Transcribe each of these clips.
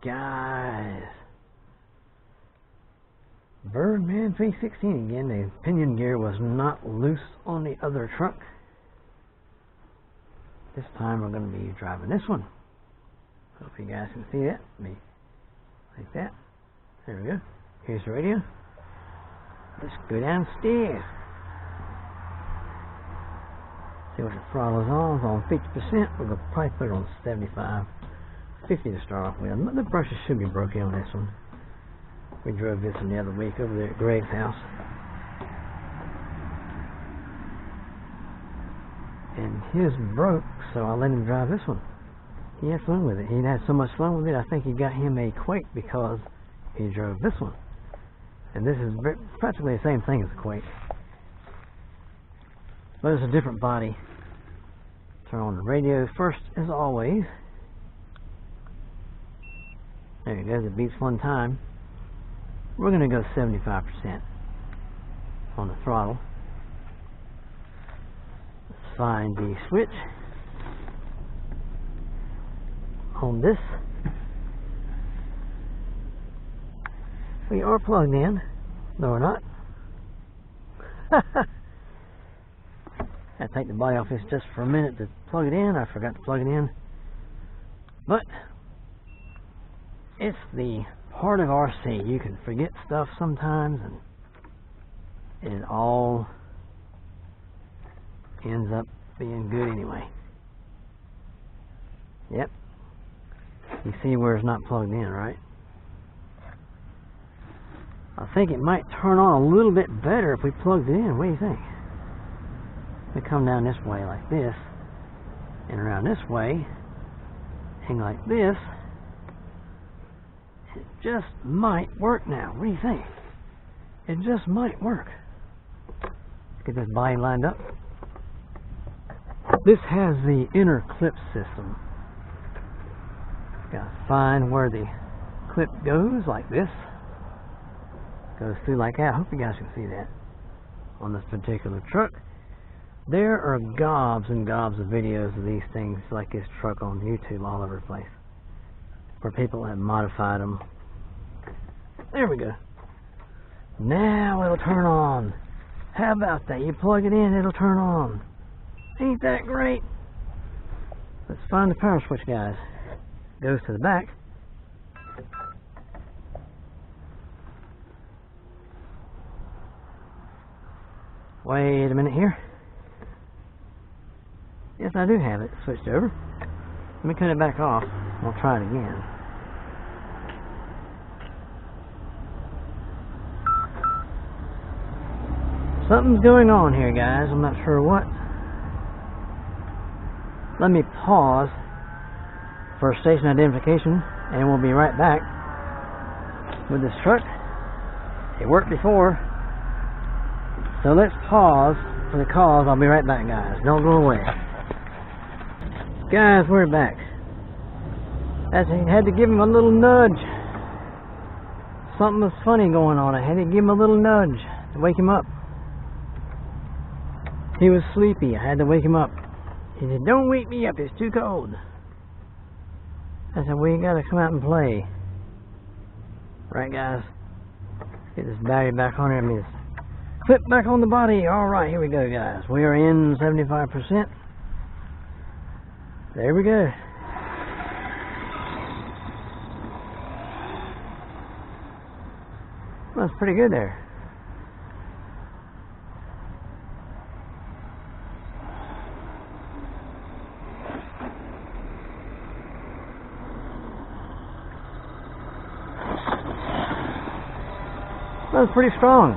guys. Birdman 316 again. The pinion gear was not loose on the other truck. This time we're going to be driving this one. Hope you guys can see that. Me like that. There we go. Here's the radio. Let's go downstairs. See what the throttle is on. It's on 50%. We're going to probably put it on 75. 50 to start off with. The brushes should be broken on this one. We drove this one the other week over there at Greg's house. And his broke, so I let him drive this one. He had fun with it. He had so much fun with it, I think he got him a Quake because he drove this one. And this is practically the same thing as a Quake. But it's a different body. Turn on the radio first, as always. There you go, it beats one time. We're going to go 75% on the throttle. Let's find the switch on this. We are plugged in. No, we're not. I take the body off this just for a minute to plug it in. I forgot to plug it in. But it's the part of RC. You can forget stuff sometimes, and it all ends up being good anyway. Yep. You see where it's not plugged in, right? I think it might turn on a little bit better if we plugged it in. What do you think? We come down this way like this, and around this way, hang like this. It just might work now. What do you think? It just might work. Let's get this body lined up. This has the inner clip system. Gotta find where the clip goes, like this. Goes through like that. I hope you guys can see that on this particular truck. There are gobs and gobs of videos of these things like this truck on YouTube all over the place, where people have modified them. There we go. Now it'll turn on. How about that? You plug it in, it'll turn on. Ain't that great? Let's find the power switch, guys. Goes to the back. Wait a minute here. Yes, I do have it switched over. Let me cut it back off. We'll try it again. Something's going on here, guys. I'm not sure what. Let me pause for station identification, and we'll be right back with this truck. It worked before. So let's pause for the cause. I'll be right back, guys. Don't go away. Guys, we're back. I had to give him a little nudge. Something was funny going on. I had to give him a little nudge to wake him up. He was sleepy. I had to wake him up. He said, "Don't wake me up. It's too cold." I said, "We gotta come out and play." Right, guys? Get this battery back on here. I mean, this clip back on the body. Alright, here we go, guys. We are in 75%. There we go. Well, that's pretty good there. That was pretty strong.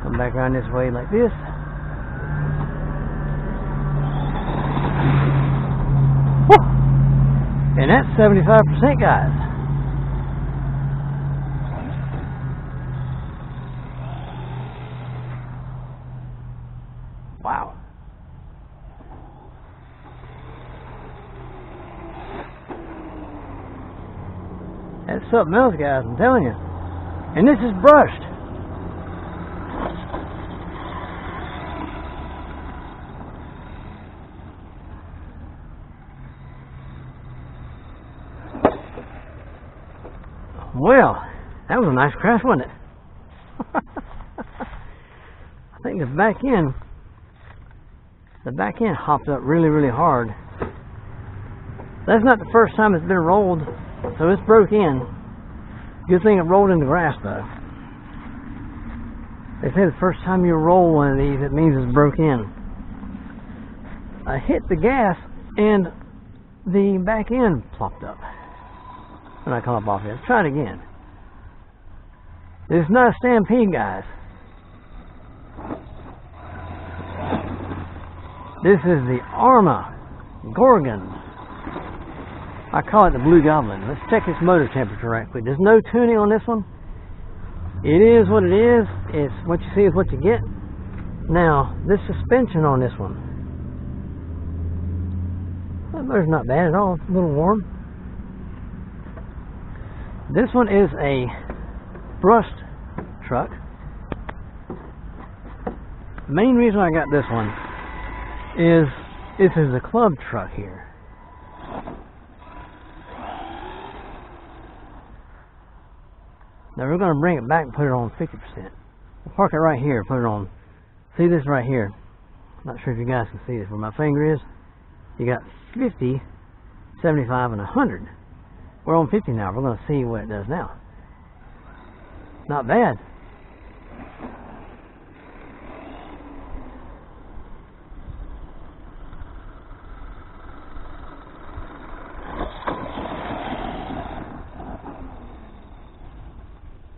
Come back around this way like this. Woo! And that's 75%, guys. Wow. That's something else, guys, I'm telling you. And this is brushed. Well, that was a nice crash, wasn't it? I think the back end hopped up really, really hard. That's not the first time it's been rolled, so it's broke in. Good thing it rolled in the grass, though. They say the first time you roll one of these, it means it's broke in. I hit the gas, and the back end plopped up when I come up off it. Let's try it again. This is not a stampede, guys. This is the gorgon. I call it the blue goblin. Let's check its motor temperature right quick. There's no tuning on this one. It is what it is. It's what you see is what you get. Now, this suspension on this one, that motor's not bad at all. It's a little warm. This one is a brushed truck. The main reason I got this one is this is a club truck here. Now we're going to bring it back and put it on 50%. We'll park it right here, put it on. See this right here? Not sure if you guys can see this. Where my finger is, you got 50, 75, and 100. We're on 50 now. We're going to see what it does now. Not bad.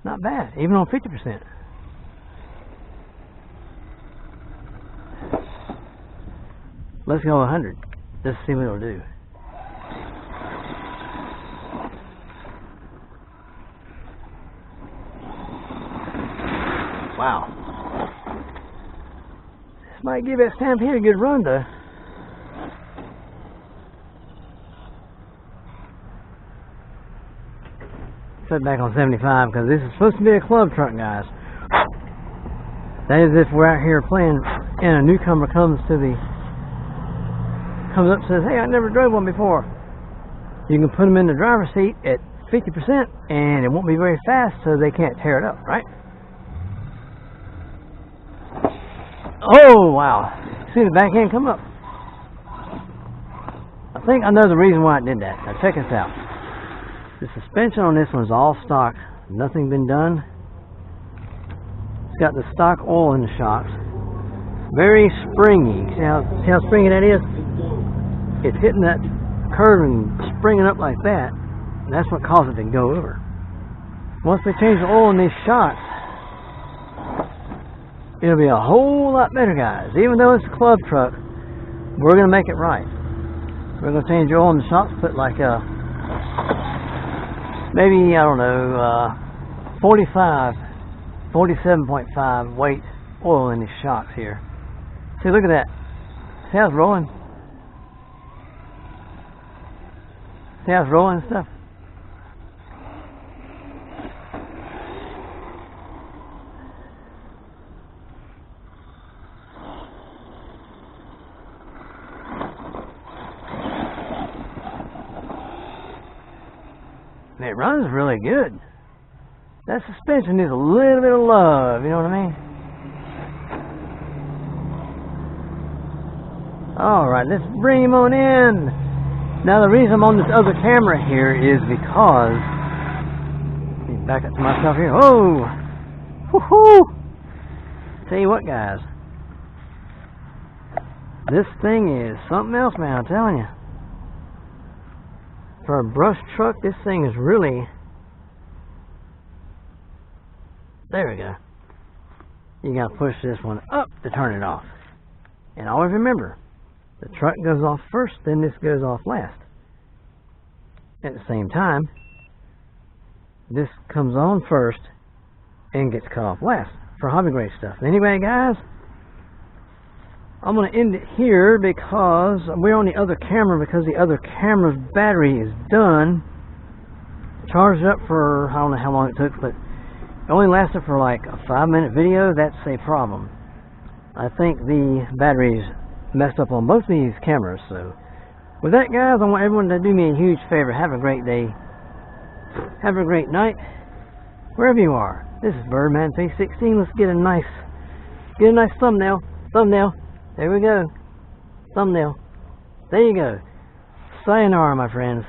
Not bad, even on 50%. Let's go 100. Let's see what it'll do. Wow. This might give that Stampede a good run, though. Set back on 75 because this is supposed to be a club truck, guys. That is if we're out here playing and a newcomer comes up and says, "Hey, I never drove one before." You can put them in the driver's seat at 50% and it won't be very fast, so they can't tear it up, right? Oh wow! See the back end come up. I think I know the reason why it did that. Now check this out. The suspension on this one is all stock, nothing been done. It's got the stock oil in the shocks. Very springy. See how springy that is? It's hitting that curve and springing up like that. And that's what caused it to go over. Once they change the oil in these shocks, it'll be a whole lot better, guys. Even though it's a club truck, we're going to make it right. We're going to change the oil in the shocks, put like a maybe, I don't know, 47.5 weight oil in these shocks here. See, look at that. See how it's rolling? See how it's rolling and stuff? And it runs really good. That suspension needs a little bit of love, you know what I mean? Alright, let's bring him on in. Now the reason I'm on this other camera here is because, let me back up to myself here. Oh! Woohoo! Tell you what, guys. This thing is something else, man, I'm telling you. For a brush truck, this thing is really... There we go. You gotta push this one up to turn it off. And always remember, the truck goes off first, then this goes off last. At the same time, this comes on first and gets cut off last for hobby grade stuff. Anyway, guys, I'm going to end it here because we're on the other camera because the other camera's battery is done. Charged up for, I don't know how long it took, but it only lasted for like a 5-minute video. That's a problem. I think the battery's messed up on both of these cameras. So with that, guys, I want everyone to do me a huge favor. Have a great day. Have a great night, wherever you are. This is Birdman 316. Let's get a nice thumbnail. There we go. Thumbnail. There you go. Sayonara, my friends.